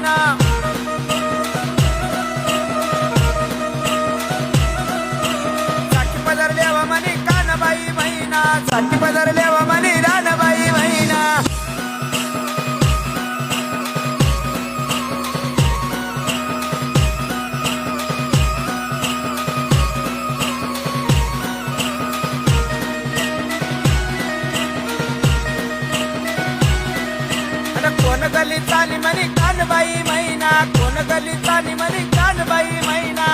मैना साठी पदरल्यावा म्हणे कानबाई मैना साठी पदरल्यावा म्हणे रानबाई मैना कोण गली चाली म्हणे कानबाई मैना कोण गली चाली म्हणे कानबाई मैना